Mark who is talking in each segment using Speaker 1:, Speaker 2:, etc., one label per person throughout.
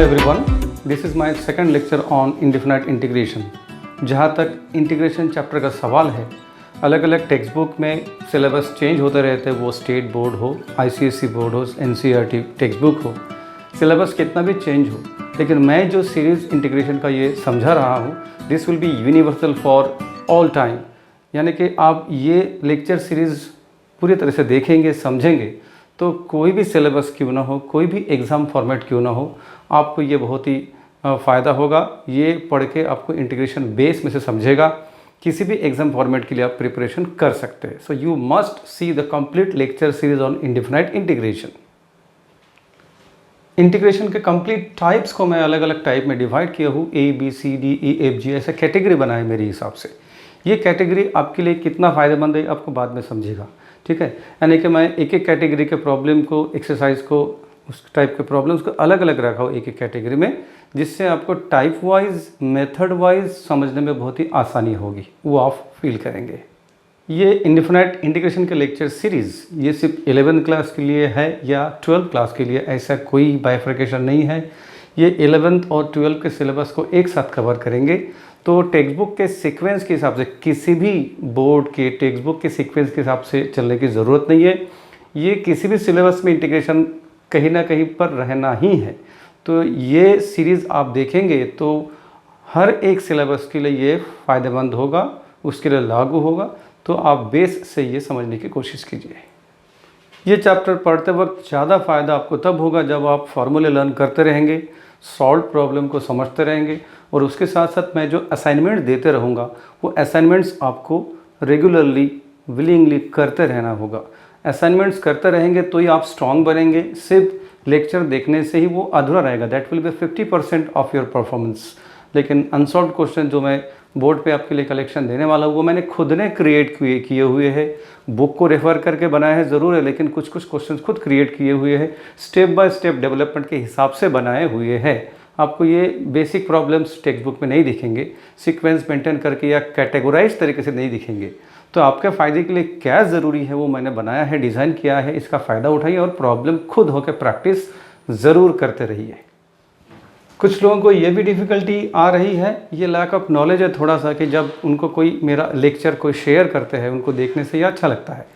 Speaker 1: Hello everyone, this is my second lecture on indefinite integration. जहाँ तक integration chapter का सवाल है, अलग अलग टेक्स्ट बुक में सिलेबस चेंज होते रहते हैं, वो स्टेट बोर्ड हो, आईसीएसई बोर्ड हो, एनसीईआरटी टेक्स्ट बुक हो, सिलेबस कितना भी चेंज हो, लेकिन मैं जो सीरीज़ इंटीग्रेशन का ये समझा रहा हूँ, this will B universal for all time. यानी कि आप ये लेक्चर सीरीज़ पूरी तरह से देखेंगे, समझेंगे, तो कोई भी सिलेबस क्यों ना हो, कोई भी एग्ज़ाम फॉर्मेट क्यों ना हो, आपको ये बहुत ही फ़ायदा होगा। ये पढ़ के आपको इंटीग्रेशन बेस में से समझेगा, किसी भी एग्ज़ाम फॉर्मेट के लिए आप प्रिपरेशन कर सकते हैं। So you must see the complete lecture series on indefinite integration. Integration के कंप्लीट टाइप्स को मैं अलग अलग टाइप में डिवाइड किया हूँ, A B C D E F G, ऐसे कैटेगरी बनाए मेरे हिसाब से। ये कैटेगरी आपके लिए कितना फ़ायदेमंद है आपको बाद में समझेगा, ठीक है। यानी कि मैं एक एक कैटेगरी के प्रॉब्लम को, एक्सरसाइज को, उस टाइप के प्रॉब्लम्स को अलग अलग रखा हूँ एक एक कैटेगरी में, जिससे आपको टाइप वाइज, मेथड वाइज समझने में बहुत ही आसानी होगी, वो आप फील करेंगे। ये इंडेफिनाइट इंटीग्रेशन के लेक्चर सीरीज़ ये सिर्फ 11th क्लास के लिए है या 12th क्लास के लिए, ऐसा कोई बाइफर्केशन नहीं है। ये 11th और 12th के सिलेबस को एक साथ कवर करेंगे। तो टेक्स्ट बुक के सीक्वेंस के हिसाब से, किसी भी बोर्ड के टेक्स्ट बुक के सीक्वेंस के हिसाब से चलने की ज़रूरत नहीं है। ये किसी भी सिलेबस में इंटीग्रेशन कहीं ना कहीं पर रहना ही है। तो ये सीरीज़ आप देखेंगे तो हर एक सिलेबस के लिए ये फ़ायदेमंद होगा, उसके लिए लागू होगा। तो आप बेस से ये समझने की कोशिश कीजिए। ये चैप्टर पढ़ते वक्त ज़्यादा फ़ायदा आपको तब होगा जब आप फार्मूले लर्न करते रहेंगे, सॉल्व प्रॉब्लम को समझते रहेंगे, और उसके साथ साथ मैं जो असाइनमेंट देते रहूँगा वो असाइनमेंट्स आपको रेगुलरली, विलिंगली करते रहना होगा। असाइनमेंट्स करते रहेंगे तो ही आप स्ट्रॉन्ग बनेंगे। सिर्फ लेक्चर देखने से ही वो अधूरा रहेगा, that will be 50% of your performance. लेकिन अनसॉल्व क्वेश्चन जो मैं बोर्ड पे आपके लिए कलेक्शन देने वाला हूँ वो मैंने खुद ने क्रिएट किए हुए हैं। बुक को रेफ़र करके बनाया है ज़रूर है, लेकिन कुछ कुछ क्वेश्चन खुद क्रिएट किए हुए हैं, स्टेप बाय स्टेप डेवलपमेंट के हिसाब से बनाए हुए हैं। आपको ये बेसिक प्रॉब्लम्स टेक्स्ट बुक में नहीं दिखेंगे, सीक्वेंस मेंटेन करके या कैटेगोराइज तरीके से नहीं दिखेंगे। तो आपके फ़ायदे के लिए क्या ज़रूरी है वो मैंने बनाया है, डिज़ाइन किया है, इसका फ़ायदा उठाइए और प्रॉब्लम खुद होकर प्रैक्टिस ज़रूर करते रहिए। कुछ लोगों को ये भी डिफ़िकल्टी आ रही है, ये लैक ऑफ नॉलेज है थोड़ा सा, कि जब उनको कोई मेरा लेक्चर कोई शेयर करते हैं, उनको देखने से ये अच्छा लगता है,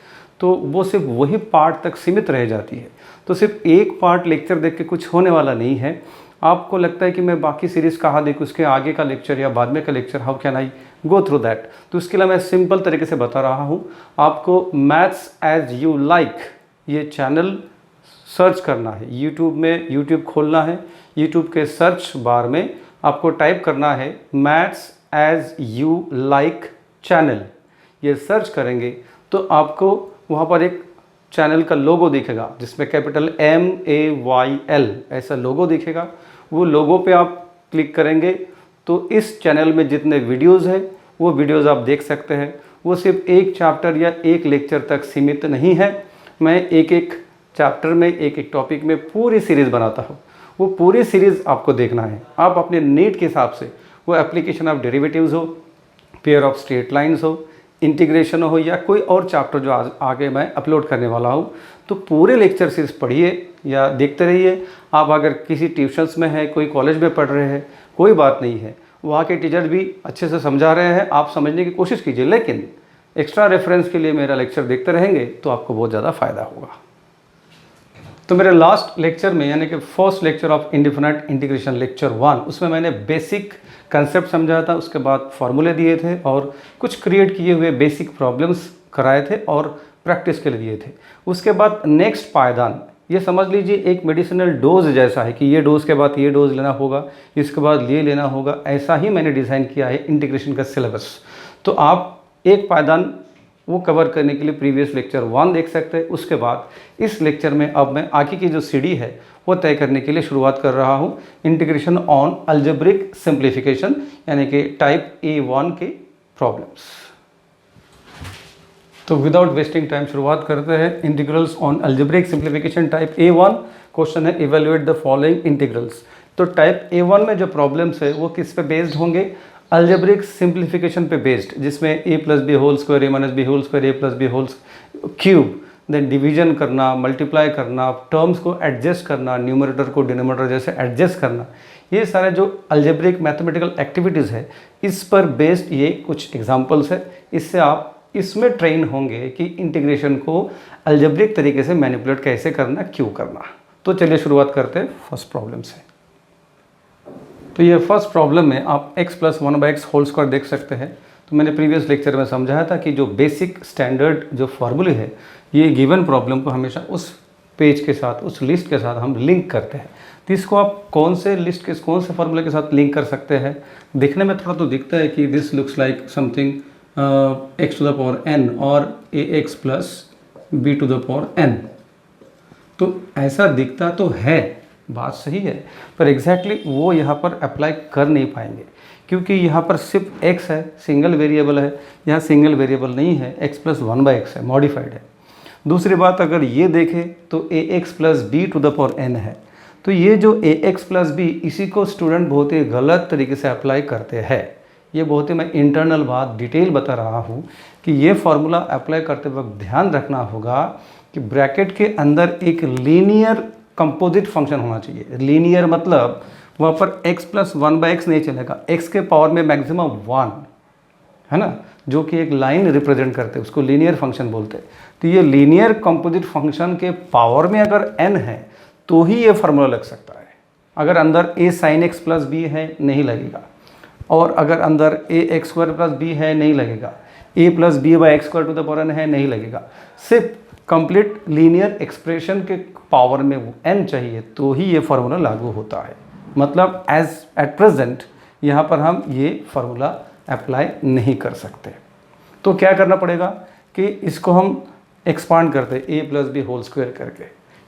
Speaker 1: तो वो सिर्फ वही पार्ट तक सीमित रह जाती है। तो सिर्फ एक पार्ट लेक्चर देख के कुछ होने वाला नहीं है। आपको लगता है कि मैं बाकी सीरीज़ कहाँ देखूँ, उसके आगे का लेक्चर या बाद में का lecture, how can I go through that. तो उसके लिए मैं सिंपल तरीके से बता रहा हूँ। आपको मैथ्स एज यू लाइक ये चैनल सर्च करना है, यूट्यूब में यूट्यूब खोलना है, यूट्यूब के सर्च बार में आपको टाइप करना है maths as you like channel. ये सर्च करेंगे तो आपको वहाँ पर एक चैनल का लोगो दिखेगा, जिसमें कैपिटल MAYL ऐसा लोगो दिखेगा। वो लोगो पे आप क्लिक करेंगे तो इस चैनल में जितने वीडियोज़ हैं वो वीडियोज़ आप देख सकते हैं। वो सिर्फ एक चैप्टर या एक लेक्चर तक सीमित नहीं है। मैं एक एक चैप्टर में, एक एक टॉपिक में पूरी सीरीज़ बनाता हूँ। वो पूरी सीरीज़ आपको देखना है। आप अपने नीड के हिसाब से, वो एप्लीकेशन ऑफ डेरिवेटिव्स हो, पेयर ऑफ स्ट्रेट लाइन्स हो, इंटीग्रेशन हो, या कोई और चैप्टर जो आगे मैं अपलोड करने वाला हूँ, तो पूरे लेक्चर सीरीज़ पढ़िए या देखते रहिए। आप अगर किसी ट्यूशन्स में हैं, कोई कॉलेज में पढ़ रहे हैं, कोई बात नहीं है, वहाँ के टीचर्स भी अच्छे से समझा रहे हैं, आप समझने की कोशिश कीजिए। लेकिन एक्स्ट्रा रेफरेंस के लिए मेरा लेक्चर देखते रहेंगे तो आपको बहुत ज़्यादा फ़ायदा होगा। तो मेरे लास्ट लेक्चर में, यानी कि first lecture of indefinite integration lecture 1, उसमें मैंने बेसिक कंसेप्ट समझाया था, उसके बाद फार्मूले दिए थे और कुछ क्रिएट किए हुए बेसिक प्रॉब्लम्स कराए थे और प्रैक्टिस के लिए दिए थे। उसके बाद नेक्स्ट पायदान, ये समझ लीजिए एक मेडिसिनल डोज जैसा है कि ये डोज के बाद ये डोज लेना होगा, इसके बाद ये लेना होगा। ऐसा ही मैंने डिज़ाइन किया है इंटीग्रेशन का सिलेबस। तो आप एक पायदान वो कवर करने के लिए प्रीवियस लेक्चर 1 देख सकते हैं। उसके बाद इस लेक्चर में अब मैं आगे की जो सीढ़ी है वो तय करने के लिए शुरुआत कर रहा हूँ, इंटीग्रेशन ऑन अलजेब्रिक सिंप्लीफिकेशन, यानी कि टाइप A1 के प्रॉब्लम्स। तो विदाउट वेस्टिंग टाइम शुरुआत करते हैं। Integrals on algebraic simplification type A1। Question है इवेल्युएट द फॉलोइंग इंटीग्रल्स। तो टाइप A1 में जो प्रॉब्लम्स है वो किस पे बेस्ड होंगे, अलजेब्रिक सिंप्लीफिकेशन पे बेस्ड, जिसमें a + b whole square, a - b whole square, a + b whole cube, then division करना, मल्टीप्लाई करना, टर्म्स को एडजस्ट करना, न्यूमरेटर को डिनोमिनेटर जैसे एडजस्ट करना, ये सारे जो अलजेब्रिक मैथमेटिकल एक्टिविटीज़ है, इस पर बेस्ड ये कुछ एग्जांपल्स है। इससे आप इसमें ट्रेन होंगे कि इंटीग्रेशन को अलजेब्रिक तरीके से मैनिपुलेट कैसे करना, क्यों करना। तो चलिए शुरुआत करते हैं फर्स्ट प्रॉब्लम से। तो ये फर्स्ट प्रॉब्लम में आप x + 1/x होल स्क्वायर देख सकते हैं। तो मैंने प्रीवियस लेक्चर में समझाया था कि जो बेसिक स्टैंडर्ड जो फॉर्मूले है, ये गिवन प्रॉब्लम को हमेशा उस पेज के साथ, उस लिस्ट के साथ हम लिंक करते हैं। तो इसको आप कौन से लिस्ट के कौन से फॉर्मूले के साथ लिंक कर सकते हैं। दिखने में थोड़ा तो दिखता है कि this looks like something x⁴n और ax + b⁴n। तो ऐसा दिखता तो है, बात सही है, पर एग्जैक्टली वो यहाँ पर अप्लाई कर नहीं पाएंगे क्योंकि यहाँ पर सिर्फ x है, सिंगल वेरिएबल है। यहाँ सिंगल वेरिएबल नहीं है, x + 1/x है, मॉडिफाइड है। दूसरी बात, अगर ये देखें तो ax + b⁴n है। तो ये जो ax + b, इसी को स्टूडेंट बहुत ही गलत तरीके से अप्लाई करते हैं। ये बहुत ही मैं इंटरनल बात डिटेल बता रहा हूँ कि ये फार्मूला अप्लाई करते वक्त ध्यान रखना होगा कि ब्रैकेट के अंदर एक लीनियर कंपोजिट फंक्शन होना चाहिए। लीनियर मतलब वहाँ पर x + 1/x नहीं चलेगा, x के पावर में मैक्सिमम 1 है ना, जो कि एक लाइन रिप्रेजेंट करते हैं, उसको लीनियर फंक्शन बोलते हैं। तो ये लीनियर कंपोजिट फंक्शन के पावर में अगर n है तो ही ये फार्मूला लग सकता है। अगर अंदर a sin x + b है नहीं लगेगा, और अगर अंदर ax² + b है नहीं लगेगा, a + b/x² है नहीं लगेगा। सिर्फ कंप्लीट लीनियर एक्सप्रेशन के पावर में वो n चाहिए तो ही ये फार्मूला लागू होता है। मतलब एज एट प्रेजेंट यहाँ पर हम ये फार्मूला अप्लाई नहीं कर सकते। तो क्या करना पड़ेगा कि इसको हम एक्सपांड करते a + b होल स्क्वायर करके।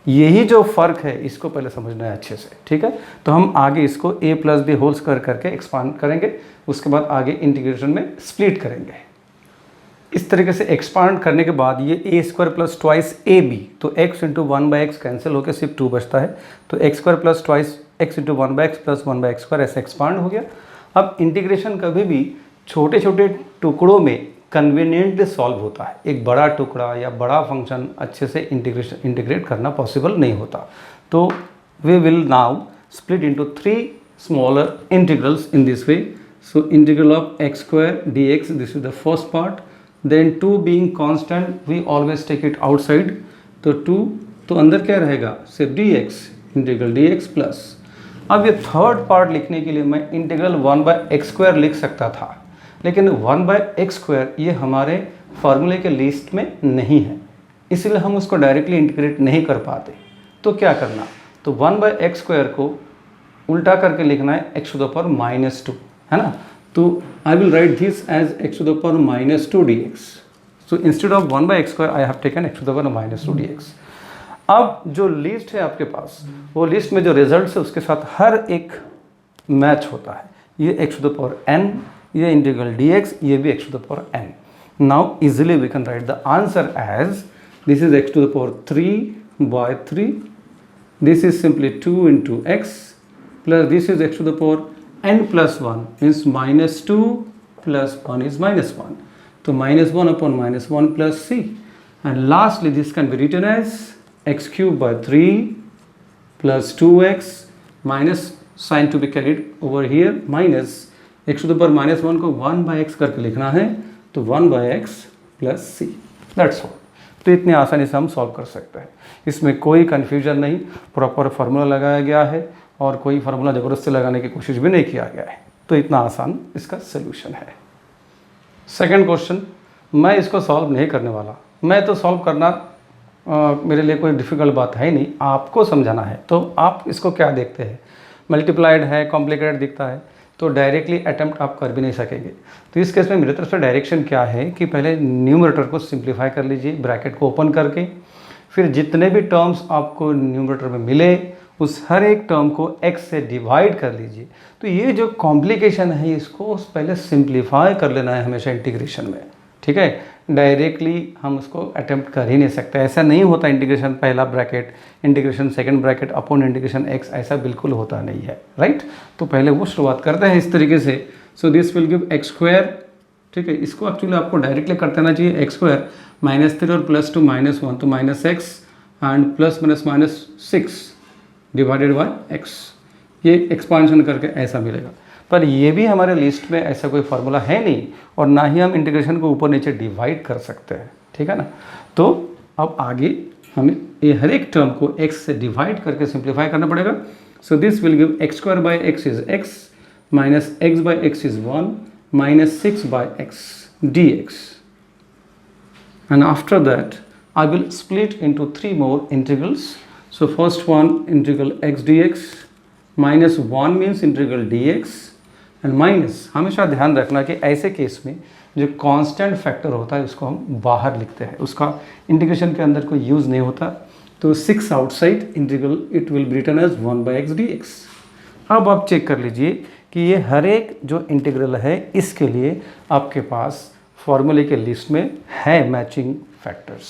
Speaker 1: यही जो फ़र्क है इसको पहले समझना है अच्छे से, ठीक है। तो हम आगे इसको a + b होल स्क्वायर करके एक्सपांड करेंगे, उसके बाद आगे इंटीग्रेशन में स्प्लिट करेंगे। इस तरीके से एक्सपांड करने के बाद ये a² + 2ab, तो x × 1/x कैंसिल होकर सिर्फ 2 बचता है। तो x² + 2x × 1/x + 1/x² ऐसे एक्सपांड हो गया। अब इंटीग्रेशन कभी भी छोटे छोटे टुकड़ों में कन्वीनियंटली सॉल्व होता है। एक बड़ा टुकड़ा या बड़ा फंक्शन अच्छे से इंटीग्रेट करना पॉसिबल नहीं होता। तो we will now split into 3 smaller integrals in this way. So integral of x² dx, this is the first part. Then 2 being constant, we always take it outside. तो 2 तो अंदर क्या रहेगा, सिर्फ dx, इंटीग्रल dx प्लस। अब ये third part लिखने के लिए मैं इंटीग्रल 1/x² लिख सकता था, लेकिन 1/x² ये हमारे फार्मूले के लिस्ट में नहीं है, इसलिए हम उसको डायरेक्टली इंटीग्रेट नहीं कर पाते। तो क्या करना, तो 1/x² को उल्टा करके लिखना है x⁻², है ना। तो I will write this as x⁻² dx. So instead of 1/x², I have taken x⁻² dx. अब जो लिस्ट है आपके पास, वो लिस्ट में जो रिजल्ट है उसके साथ हर एक मैच होता है। ये x⁻n, ये इंटीग्रल dx, ये भी x⁻n. Now easily we can write the answer as this is x⁻3/3. This is simply 2 × x plus this is x⁻n + 1 means -2 + 1 is -1. So -1 / -1 plus c. And lastly this can be written as x³/3 plus 2x minus sign to be carried over here minus x⁻⁻1 को 1/x करके लिखना है, तो 1/x plus c. That's all. तो इतनी आसानी से हम सॉल्व कर सकते हैं, इसमें कोई कन्फ्यूजन नहीं, प्रॉपर फार्मूला लगाया गया है और कोई फार्मूला ज़बरदस्ती लगाने की कोशिश भी नहीं किया गया है। तो इतना आसान इसका सलूशन है। सेकंड क्वेश्चन, मैं इसको सॉल्व नहीं करने वाला। मैं तो सॉल्व करना मेरे लिए कोई डिफ़िकल्ट बात है नहीं, आपको समझाना है। तो आप इसको क्या देखते हैं, मल्टीप्लाइड है, कॉम्प्लिकेटेड दिखता है, तो डायरेक्टली अटैम्प्ट आप कर भी नहीं सकेंगे। तो इस केस में मेरी तरफ से डायरेक्शन क्या है कि पहले न्यूमरेटर को सिंप्लीफाई कर लीजिए, ब्रैकेट को ओपन करके, फिर जितने भी टर्म्स आपको न्यूमरेटर में मिले उस हर एक टर्म को x से डिवाइड कर लीजिए। तो ये जो कॉम्प्लिकेशन है इसको पहले सिंप्लीफाई कर लेना है हमेशा इंटीग्रेशन में, ठीक है। डायरेक्टली हम उसको अटेम्प्ट कर ही नहीं सकते, ऐसा नहीं होता। इंटीग्रेशन पहला bracket, integration second bracket upon integration x, ऐसा बिल्कुल होता नहीं है, राइट। तो पहले वो शुरुआत करते हैं इस तरीके से। सो दिस विल गिव x² ठीक है, इसको एक्चुअली आपको डायरेक्टली कर देना चाहिए एक्स स्क्वायर -3 और +2 -1 तो -x and plus -6 divided by x, ये एक्सपांशन करके ऐसा मिलेगा। पर ये भी हमारे लिस्ट में ऐसा कोई फार्मूला है नहीं और ना ही हम इंटीग्रेशन को ऊपर नीचे डिवाइड कर सकते हैं, ठीक है ना। तो अब आगे हमें ये हर एक टर्म को x से डिवाइड करके सिंप्लीफाई करना पड़ेगा। सो this will give x² by x is x minus x by x is 1 minus 6 by x dx, and after that I will split into 3 more integrals. So first one integral x dx minus 1 means integral dx and minus, हमेशा ध्यान रखना कि ऐसे case में जो constant factor होता है उसको हम बाहर लिखते हैं, उसका इंटीग्रेशन के अंदर कोई यूज़ नहीं होता। तो 6 outside integral it will be written as 1 by x d x. अब आप चेक कर लीजिए कि ये हर एक जो इंटीग्रल है इसके लिए आपके पास फॉर्मूले के लिस्ट में है मैचिंग फैक्टर्स।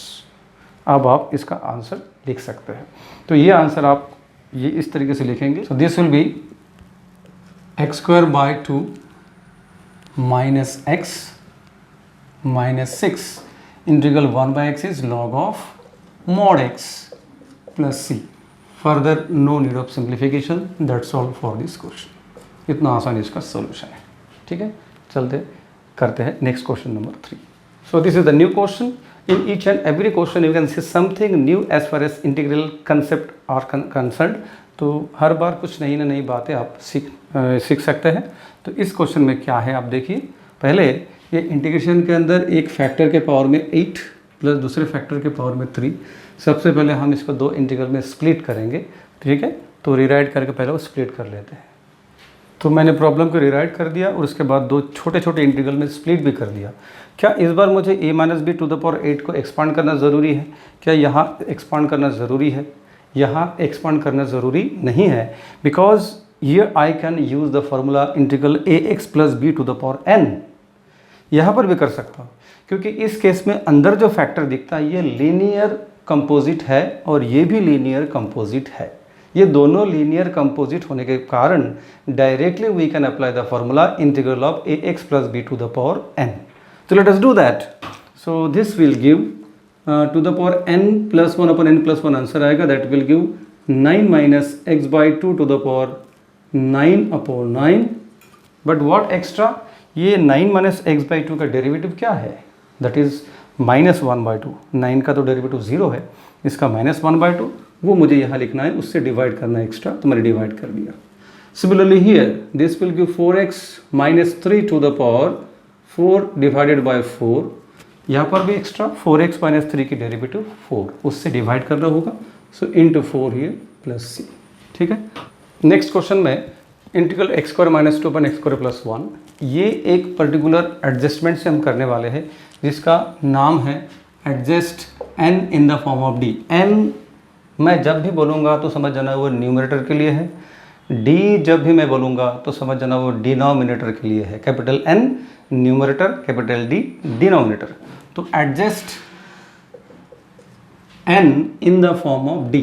Speaker 1: अब आप इसका आंसर लिख सकते हैं। तो ये आंसर आप ये इस तरीके से लिखेंगे। So this will be x square by 2 minus x minus 6 integral 1 by x is log of mod x plus c. Further no need of simplification, that's all for this question. इतना आसान इसका solution है, ठीक है। चलते करते हैं next question number 3। So this is the new question. In each and every question you can see something new as far as integral concept are concerned। तो हर बार कुछ नई नई बातें आप सीख सकते हैं। तो इस क्वेश्चन में क्या है आप देखिए। पहले ये इंटीग्रेशन के अंदर एक फैक्टर के पावर में 8 प्लस दूसरे फैक्टर के पावर में 3। सबसे पहले हम इसको 2 इंटीग्रल में स्प्लिट करेंगे, ठीक है। तो रीराइट करके पहले वो स्प्लिट कर लेते हैं। तो मैंने प्रॉब्लम को रीराइट कर दिया और उसके बाद 2 छोटे छोटे इंटीग्रल में स्प्लिट भी कर दिया। क्या इस बार मुझे a minus b to the power 8 को एक्सपांड करना ज़रूरी है? क्या यहाँ एक्सपांड करना ज़रूरी है? यहाँ एक्सपांड करना ज़रूरी नहीं है, बिकॉज ये I can use the formula integral a x plus b to the power n। यहाँ पर भी कर सकता हूँ क्योंकि इस केस में अंदर जो फैक्टर दिखता है ये लीनियर कंपोजिट है और ये भी लीनियर कंपोजिट है। ये दोनों लीनियर कंपोजिट होने के कारण directly we can apply the formula integral of a x plus b to the power n। So let us do that. So this will give to the power n plus 1 upon n plus 1 answer आएगा। that will give 9 minus x by 2 to the power 9 upon 9। but what extra, ये 9 minus x by 2 का derivative क्या है? that is minus 1 by 2। 9 का तो derivative 0 है, इसका minus 1 by 2 वो मुझे यहाँ लिखना है, उससे डिवाइड करना है एक्स्ट्रा, तो मैंने डिवाइड कर दिया। Similarly here this will give 4x minus 3 to the power 4 divided by 4। यहाँ पर भी एक्स्ट्रा 4x माइनस 3 की डेरिवेटिव 4, उससे डिवाइड करना होगा। सो इंटू 4 हियर प्लस सी, ठीक है। नेक्स्ट क्वेश्चन में इंटीग्रल एक्स स्क्वायर माइनस 2 अपन एक्स स्क्वायर प्लस 1, ये एक पर्टिकुलर एडजस्टमेंट से हम करने वाले हैं जिसका नाम है adjust n in the form of d। n मैं जब भी बोलूँगा तो समझ जाना वो न्यूमरेटर के लिए है, d जब भी मैं बोलूँगा तो समझ जाना वो डिनोमिनेटर के लिए है। Capital N numerator, capital D denominator. तो adjust n in the form of d,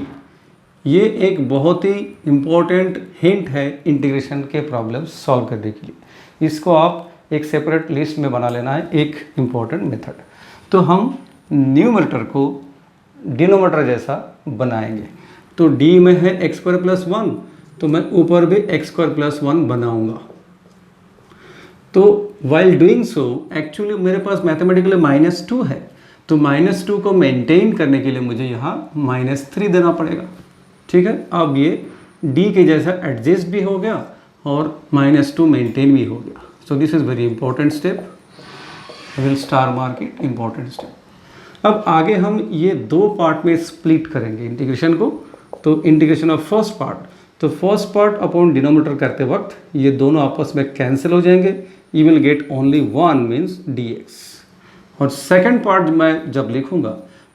Speaker 1: ये एक बहुत ही इम्पोर्टेंट हिंट है इंटीग्रेशन के प्रॉब्लम सॉल्व करने के लिए। इसको आप एक सेपरेट लिस्ट में बना लेना है, एक इम्पोर्टेंट मेथड। तो हम न्यूमरेटर को डिनोमिनेटर जैसा बनाएंगे। तो d में है एक्स स्क्वायर प्लस 1, तो मैं ऊपर भी एक्स स्क्वायर प्लस 1 बनाऊंगा। तो वाइल डूइंग सो एक्चुअली मेरे पास मैथमेटिकली -2 है, तो -2 को मेंटेन करने के लिए मुझे यहाँ -3 देना पड़ेगा, ठीक है। अब ये d के जैसा एडजस्ट भी हो गया और -2 मेंटेन भी हो गया। So this is very important step, will star mark it, important step. अब आगे हम ये 2 पार्ट में स्प्लिट करेंगे इंटीग्रेशन को। तो इंटीग्रेशन ऑफ फर्स्ट पार्ट, तो फर्स्ट पार्ट अपॉन डिनोमिनेटर करते वक्त ये दोनों आपस में कैंसिल हो जाएंगे, you will get only 1 means dx। और सेकेंड पार्ट मैं जब लिखूंगा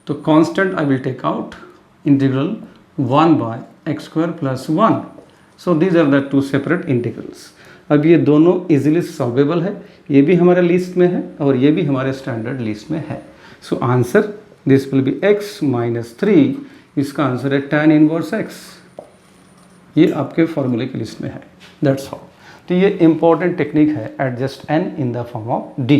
Speaker 1: तो constant I will take out, integral 1 by x square plus 1। So these are the 2 separate integrals. अब ये दोनों इजीली सॉल्वेबल है, ये भी हमारे लिस्ट में है और ये भी हमारे स्टैंडर्ड लिस्ट में है। So answer this will B x minus 3, इसका आंसर है tan इनवर्स x। ये आपके फॉर्मूले की लिस्ट में है, दैट्स ऑल। तो ये इंपॉर्टेंट टेक्निक है adjust n in the form of d।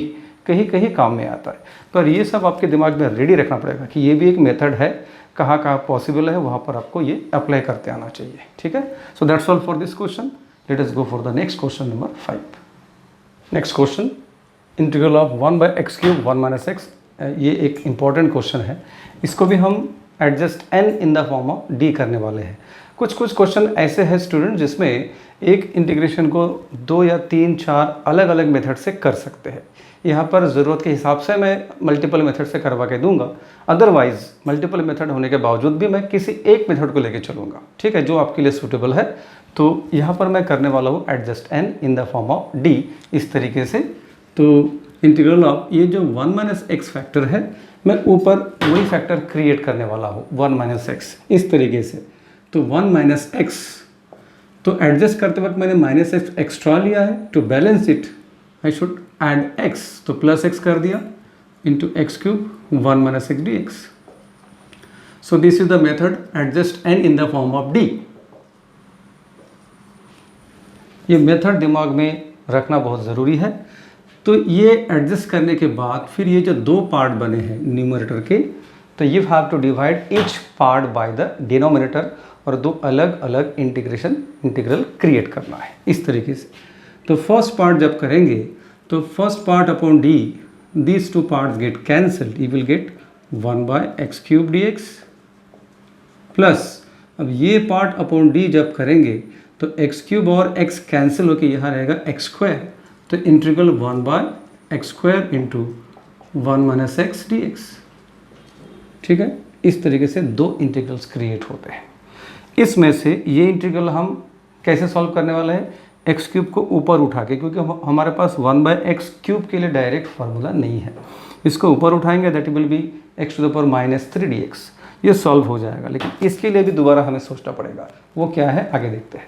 Speaker 1: कहीं कहीं काम में आता है। पर ये सब आपके दिमाग में रेडी रखना पड़ेगा कि ये भी एक मेथड है, कहाँ कहाँ पॉसिबल है वहाँ पर आपको ये अप्लाई करते आना चाहिए। ठीक है, so that's all for this question. Let us go for the next question number 5। Next question, integral of 1/x³ 1 - x। ये एक इम्पॉर्टेंट क्वेश्चन है, इसको भी हम adjust n in the form of d करने वाले हैं। कुछ क्वेश्चन ऐसे हैं स्टूडेंट जिसमें एक इंटीग्रेशन को 2 या 3 4 अलग अलग मेथड से कर सकते हैं। यहाँ पर ज़रूरत के हिसाब से मैं मल्टीपल मेथड से करवा के दूंगा, अदरवाइज़ मल्टीपल मेथड होने के बावजूद भी मैं किसी एक मेथड को लेके चलूँगा। ठीक है, जो आपके लिए सूटेबल है। तो यहाँ पर मैं करने वाला हूँ adjust n in the form of d इस तरीके से। तो इंटीग्रल ऑफ ये जो 1 - x फैक्टर है, मैं ऊपर वही फैक्टर क्रिएट करने वाला हूँ 1 - x इस तरीके से। तो 1 - x, तो एडजस्ट करते वक्त मैंने -x एक्स्ट्रा लिया है। To balance it I should add x, तो +x कर दिया into x³ 1 - x dx। So this is the method adjust n in the form of d। ये मेथड दिमाग में रखना बहुत ज़रूरी है। तो ये एडजस्ट करने के बाद फिर ये जो 2 पार्ट बने हैं न्यूमरेटर के, तो you have to divide each part by the denominator, और 2 अलग अलग इंटीग्रल क्रिएट करना है इस तरीके से। तो फर्स्ट पार्ट जब करेंगे तो first part upon d, these 2 parts get cancelled, you will gate 1/x³ dx plus, अब ये पार्ट अपॉन d जब करेंगे तो x³ और x कैंसिल होकर यहाँ रहेगा x², तो integral 1/x² into 1 - x dx। ठीक है, इस तरीके से 2 इंटीग्रल्स क्रिएट होते हैं। इसमें से ये इंटीग्रल हम कैसे सॉल्व करने वाले हैं, x³ को ऊपर उठा के, क्योंकि हमारे पास 1/x³ के लिए डायरेक्ट फार्मूला नहीं है। इसको ऊपर उठाएंगे, that will be x⁻³ dx। ये सॉल्व हो जाएगा, लेकिन इसके लिए भी दोबारा हमें सोचना पड़ेगा। वो क्या है आगे देखते हैं।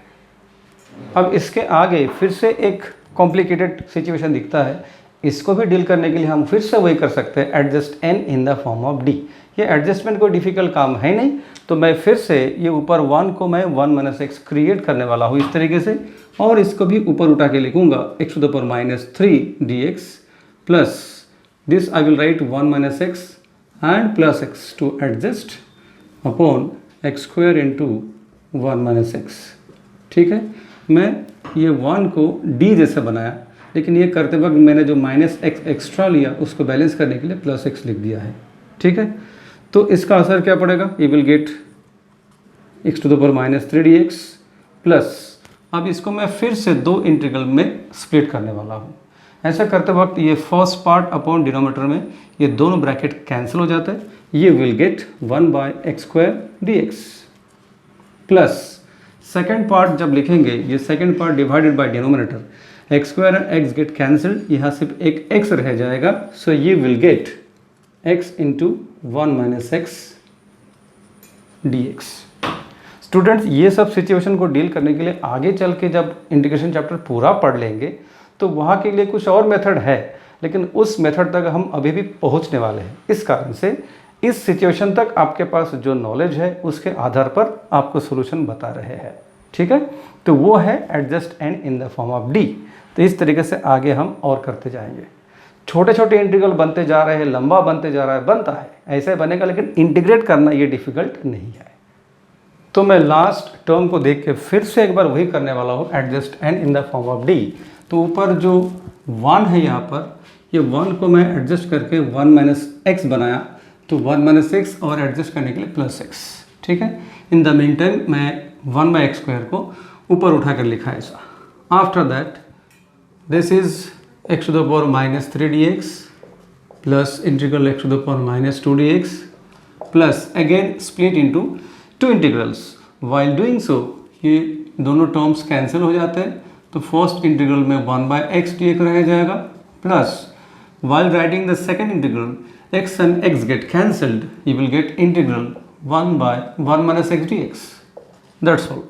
Speaker 1: अब इसके आगे फिर से एक कॉम्प्लिकेटेड सिचुएशन दिखता है, इसको भी डील करने के लिए हम फिर से वही कर सकते हैं, adjust n in the form of d। ये एडजस्टमेंट कोई डिफ़िकल्ट काम है नहीं, तो मैं फिर से ये ऊपर 1 को मैं 1 - x क्रिएट करने वाला हूँ इस तरीके से, और इसको भी ऊपर उठा के लिखूँगा x⁻³ dx plus this I will write 1 - x and plus x to adjust upon x² into 1 - x। ठीक है, मैं ये 1 को d जैसे बनाया, लेकिन ये करते वक्त मैंने जो -x एक्स्ट्रा लिया उसको बैलेंस करने के लिए +x लिख दिया है। ठीक है, तो इसका असर क्या पड़ेगा, you will gate x⁻³ dx plus, अब इसको मैं फिर से 2 इंटीग्रल में स्प्लिट करने वाला हूँ। ऐसा करते वक्त ये फर्स्ट पार्ट अपॉन डिनोमिनेटर में ये दोनों ब्रैकेट कैंसिल हो जाते हैं, ये will get 1/x² dx plus second part जब लिखेंगे, ये second part divided by denominator, x² and x gate cancelled, यहाँ सिर्फ एक x रह जाएगा, सो ये will get x into 1 - x dx। Students, ये सब सिचुएशन को डील करने के लिए आगे चल के जब इंटीग्रेशन चैप्टर पूरा पढ़ लेंगे तो वहाँ के लिए कुछ और मेथड है, लेकिन उस मेथड तक हम अभी भी पहुँचने वाले हैं। इस कारण से इस सिचुएशन तक आपके पास जो नॉलेज है उसके आधार पर आपको सोल्यूशन बता रहे हैं। ठीक है, तो वो है adjust n in the form of d। तो इस तरीके से आगे हम और करते जाएंगे। छोटे छोटे इंटीग्रल बनते जा रहे हैं, लंबा बनते जा रहा है, बनता है ऐसे बनेगा, लेकिन इंटीग्रेट करना ये डिफ़िकल्ट नहीं है। तो मैं लास्ट टर्म को देख के फिर से एक बार वही करने वाला हूँ, adjust n in the form of d। तो ऊपर जो 1 है यहाँ पर, ये 1 को मैं एडजस्ट करके 1 - x बनाया, तो 1 - x और एडजस्ट करने के लिए +x। ठीक है, इन द मीन टाइम मैं 1/x² को ऊपर उठा कर लिखा ऐसा। After that this is x⁻³ dx plus integral x⁻² dx plus again split into 2 integrals. While doing so ये दोनों टर्म्स कैंसिल हो जाते हैं, तो फर्स्ट इंटीग्रल में 1/x dx रह जाएगा, plus while writing the second integral x and x get cancelled, you will get integral 1/1 - x dx। That's all।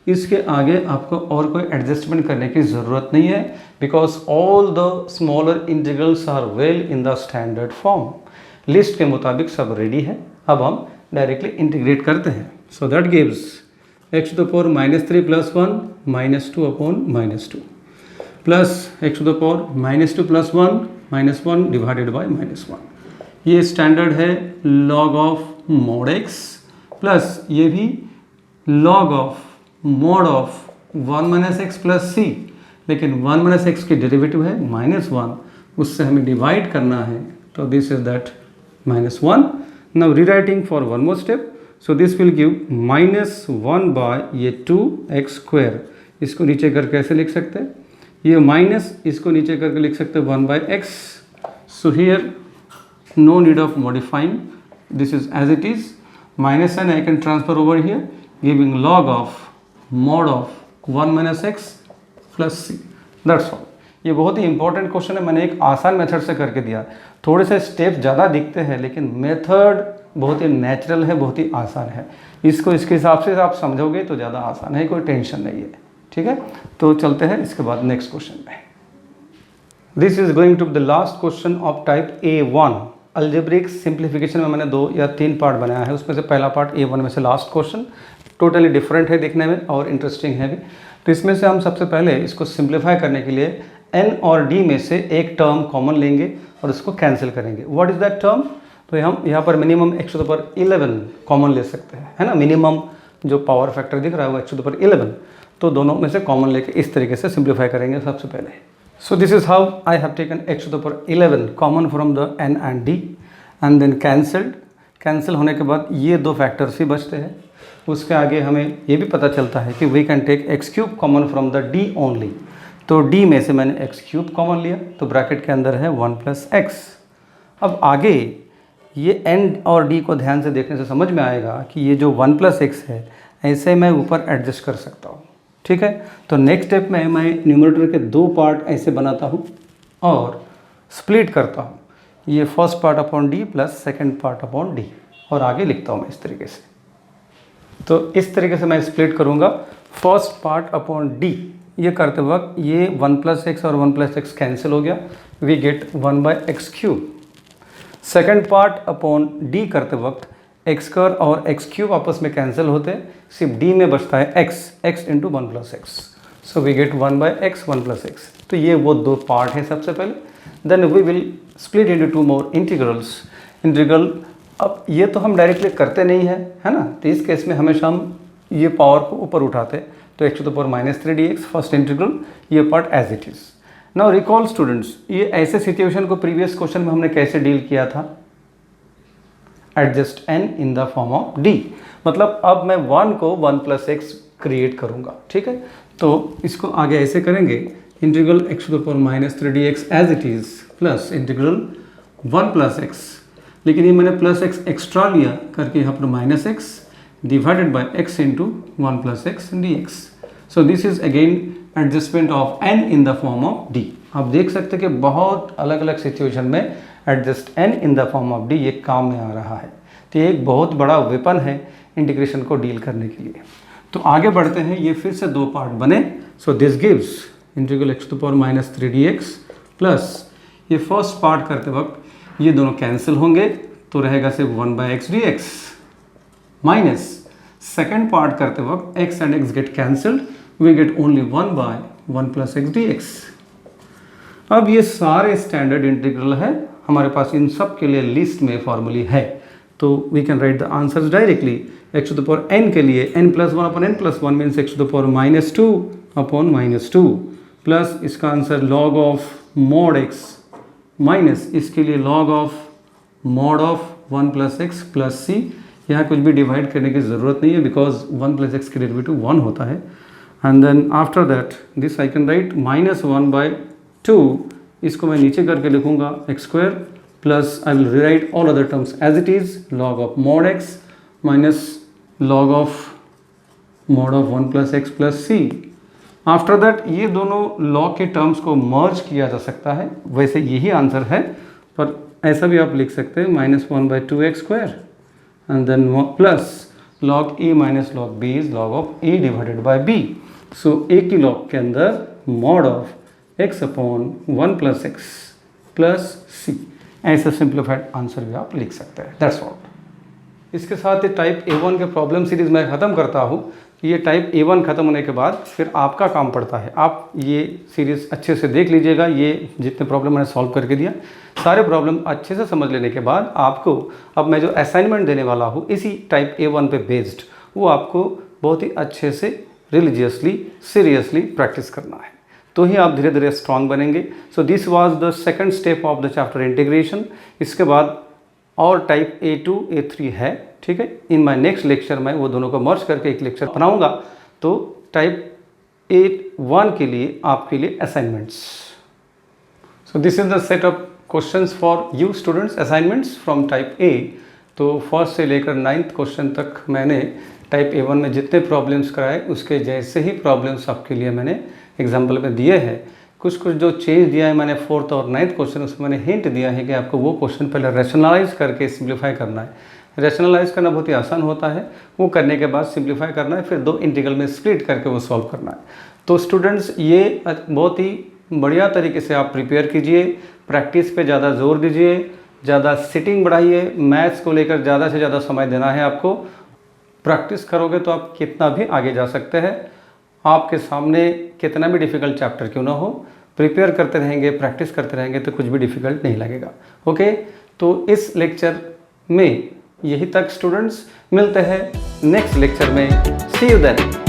Speaker 1: इसके आगे आपको और कोई एडजस्टमेंट करने की ज़रूरत नहीं है, because all the smaller integrals are well in the standard form. List के मुताबिक सब रेडी है, अब हम डायरेक्टली इंटीग्रेट करते हैं। So that gives x⁻³ + 1 -2 upon -2 plus x⁻² + 1 -1 divided by -1। ये स्टैंडर्ड है log of mod x plus ये भी log of mod of 1 - x plus c, लेकिन 1 - x की डेरिवेटिव है -1, उससे हमें डिवाइड करना है, तो this is that -1। Now rewriting for one more step, so this will give -1 by ये 2x²। इसको नीचे करके ऐसे लिख सकते हैं, ये माइनस इसको नीचे करके लिख सकते हैं 1/x। So here no need of modifying, this is as it is, minus n I can transfer over here, giving log of mod of 1 - x plus c, that's all। ये बहुत ही इंपॉर्टेंट क्वेश्चन है, मैंने एक आसान method से करके दिया। थोड़े से स्टेप्स ज़्यादा दिखते हैं लेकिन मेथड बहुत ही नेचुरल है, बहुत ही आसान है। इसको इसके हिसाब से आप समझोगे तो ज़्यादा आसान है, कोई टेंशन नहीं है, ठीक है। तो चलते हैं इसके बाद नेक्स्ट क्वेश्चन में। This is going to the last question of type A1। Algebraic simplification में मैंने 2 या 3 पार्ट बनाया है, उसमें से पहला पार्ट A1 में से लास्ट क्वेश्चन टोटली डिफरेंट है दिखने में और इंटरेस्टिंग है भी। तो इसमें से हम सबसे पहले इसको सिंप्लीफाई करने के लिए n और d में से एक टर्म कॉमन लेंगे और उसको कैंसिल करेंगे। What is that term? तो हम यहाँ पर मिनिमम x⁻11 कॉमन ले सकते हैं, है ना। मिनिमम जो पावर फैक्टर दिख रहा है वो x⁻11, तो दोनों में से कॉमन लेके इस तरीके से सिंप्लीफाई करेंगे सबसे पहले। So this is how I have taken x⁻11 common from the n and d and then cancelled। Cancel होने के बाद ये 2 फैक्टर्स ही बचते हैं। उसके आगे हमें ये भी पता चलता है कि we can take x³ common from the d only. तो d में से मैंने x³ कॉमन लिया, तो ब्रैकेट के अंदर है 1 + x। अब आगे ये n और d को ध्यान से देखने से समझ में आएगा कि ये जो 1 + x है ऐसे मैं ऊपर एडजस्ट कर सकता हूँ, ठीक है। तो नेक्स्ट स्टेप में मैं न्यूमरेटर के 2 पार्ट ऐसे बनाता हूँ और स्प्लिट करता हूँ, ये first part upon d plus second part upon d, और आगे लिखता हूँ मैं इस तरीके से। तो इस तरीके से मैं स्प्लिट करूँगा फर्स्ट पार्ट अपॉन d। ये करते वक्त ये 1 + x और 1 + x कैंसिल हो गया, we get 1/x³। Second part upon d करते वक्त x² और x³ आपस में कैंसिल होते हैं, सिर्फ d में बचता है x into 1 + x, so we get 1/x 1 + x। तो ये वो 2 पार्ट है सबसे पहले। Then we will split into 2 more integrals. Integral अब ये तो हम डायरेक्टली करते नहीं है, है ना। तो इस केस में हमेशा हम ये पावर को ऊपर उठाते हैं, तो x⁻³ dx फर्स्ट इंटीग्रल, ये part as it is. Now recall students, ये ऐसे सिचुएशन को प्रीवियस क्वेश्चन में हमने कैसे डील किया था? Adjust n in the form of d, मतलब अब मैं 1 को 1 + x क्रिएट करूंगा, ठीक है। तो इसको आगे ऐसे करेंगे, integral x⁻³ dx as it is plus integral 1 + x, लेकिन ये मैंने +x एक्स्ट्रा लिया करके यहाँ पर -x divided by x into 1 + x dx। So this is again adjustment of n in the form of d। आप देख सकते हैं कि बहुत अलग अलग सिचुएशन में adjust n in the form of d ये काम में आ रहा है। तो ये एक बहुत बड़ा वेपन है इंटीग्रेशन को डील करने के लिए। तो आगे बढ़ते हैं, ये फिर से 2 पार्ट बने। So this gives integral x⁻³ dx plus ये फर्स्ट पार्ट करते वक्त ये दोनों कैंसिल होंगे, तो रहेगा सिर्फ 1/x dx minus second part करते वक्त x and x get cancelled, we get only 1/1 + x dx। अब ये सारे स्टैंडर्ड इंटीग्रल है हमारे पास, इन सब के लिए लिस्ट में फॉर्मूली है, तो we can write the answers directly. x⁻n के लिए n+1/n+1 मीन्स x⁻²/2 प्लस इसका answer log of mod x minus इसके लिए log of mod of 1 + x plus c। यहाँ कुछ भी डिवाइड करने की ज़रूरत नहीं है बिकॉज 1 + x की डेरिवेटिव 1 होता है। And then after that this I can write -1/2, इसको मैं नीचे करके लिखूंगा x² plus I will rewrite all other terms as it is, log of mod x minus log of mod of 1 + x plus c। After that ये दोनों log के terms को मर्ज किया जा सकता है, वैसे यही आंसर है, पर ऐसा भी आप लिख सकते हैं -1/2x² and then plus log a minus log b is log of a divided by b। सो a की log के अंदर mod of x/1 + x plus c, ऐसा सिंप्लीफाइड आंसर भी आप लिख सकते हैं। That's all. इसके साथ ये टाइप A1 के प्रॉब्लम सीरीज मैं ख़त्म करता हूँ। ये टाइप A1 ख़त्म होने के बाद फिर आपका काम पड़ता है। आप ये सीरीज़ अच्छे से देख लीजिएगा। ये जितने प्रॉब्लम मैंने सॉल्व करके दिया, सारे प्रॉब्लम अच्छे से समझ लेने के बाद आपको अब मैं जो असाइनमेंट देने वाला हूँ इसी टाइप A1 पे बेस्ड, वो आपको बहुत ही अच्छे से रिलीजियसली सीरियसली प्रैक्टिस करना है, तो ही आप धीरे धीरे स्ट्रांग बनेंगे। So this was the second step of the chapter integration. इसके बाद और टाइप A2 A3 है, ठीक है। इन माय नेक्स्ट लेक्चर में वो दोनों को मर्ज करके एक लेक्चर बनाऊंगा। तो टाइप A1 के लिए आपके लिए assignments. So this is the set of questions for you students, assignments from type A। तो फर्स्ट से लेकर 9th क्वेश्चन तक मैंने टाइप A1 में जितने प्रॉब्लम्स कराए उसके जैसे ही प्रॉब्लम्स आपके लिए मैंने एग्जाम्पल में दिए हैं। कुछ जो चेंज दिया है मैंने 4th और 9th क्वेश्चन, उसमें मैंने हिंट दिया है कि आपको वो क्वेश्चन पहले रैशनलाइज करके सिंप्लीफाई करना है। रैशनलाइज करना बहुत ही आसान होता है, वो करने के बाद सिंप्लीफाई करना है, फिर 2 इंटीग्रल में स्प्लिट करके वो सॉल्व करना है। तो स्टूडेंट्स ये बहुत ही बढ़िया तरीके से आप प्रिपेयर कीजिए, प्रैक्टिस पे ज़्यादा जोर दीजिए, ज़्यादा सिटिंग बढ़ाइए, मैथ्स को लेकर ज़्यादा से ज़्यादा समय देना है आपको। प्रैक्टिस करोगे तो आप कितना भी आगे जा सकते हैं। आपके सामने कितना भी डिफ़िकल्ट चैप्टर क्यों ना हो, प्रिपेयर करते रहेंगे, प्रैक्टिस करते रहेंगे तो कुछ भी डिफ़िकल्ट नहीं लगेगा। ओके, तो इस लेक्चर में यही तक स्टूडेंट्स, मिलते हैं नेक्स्ट लेक्चर में। सी यू देन।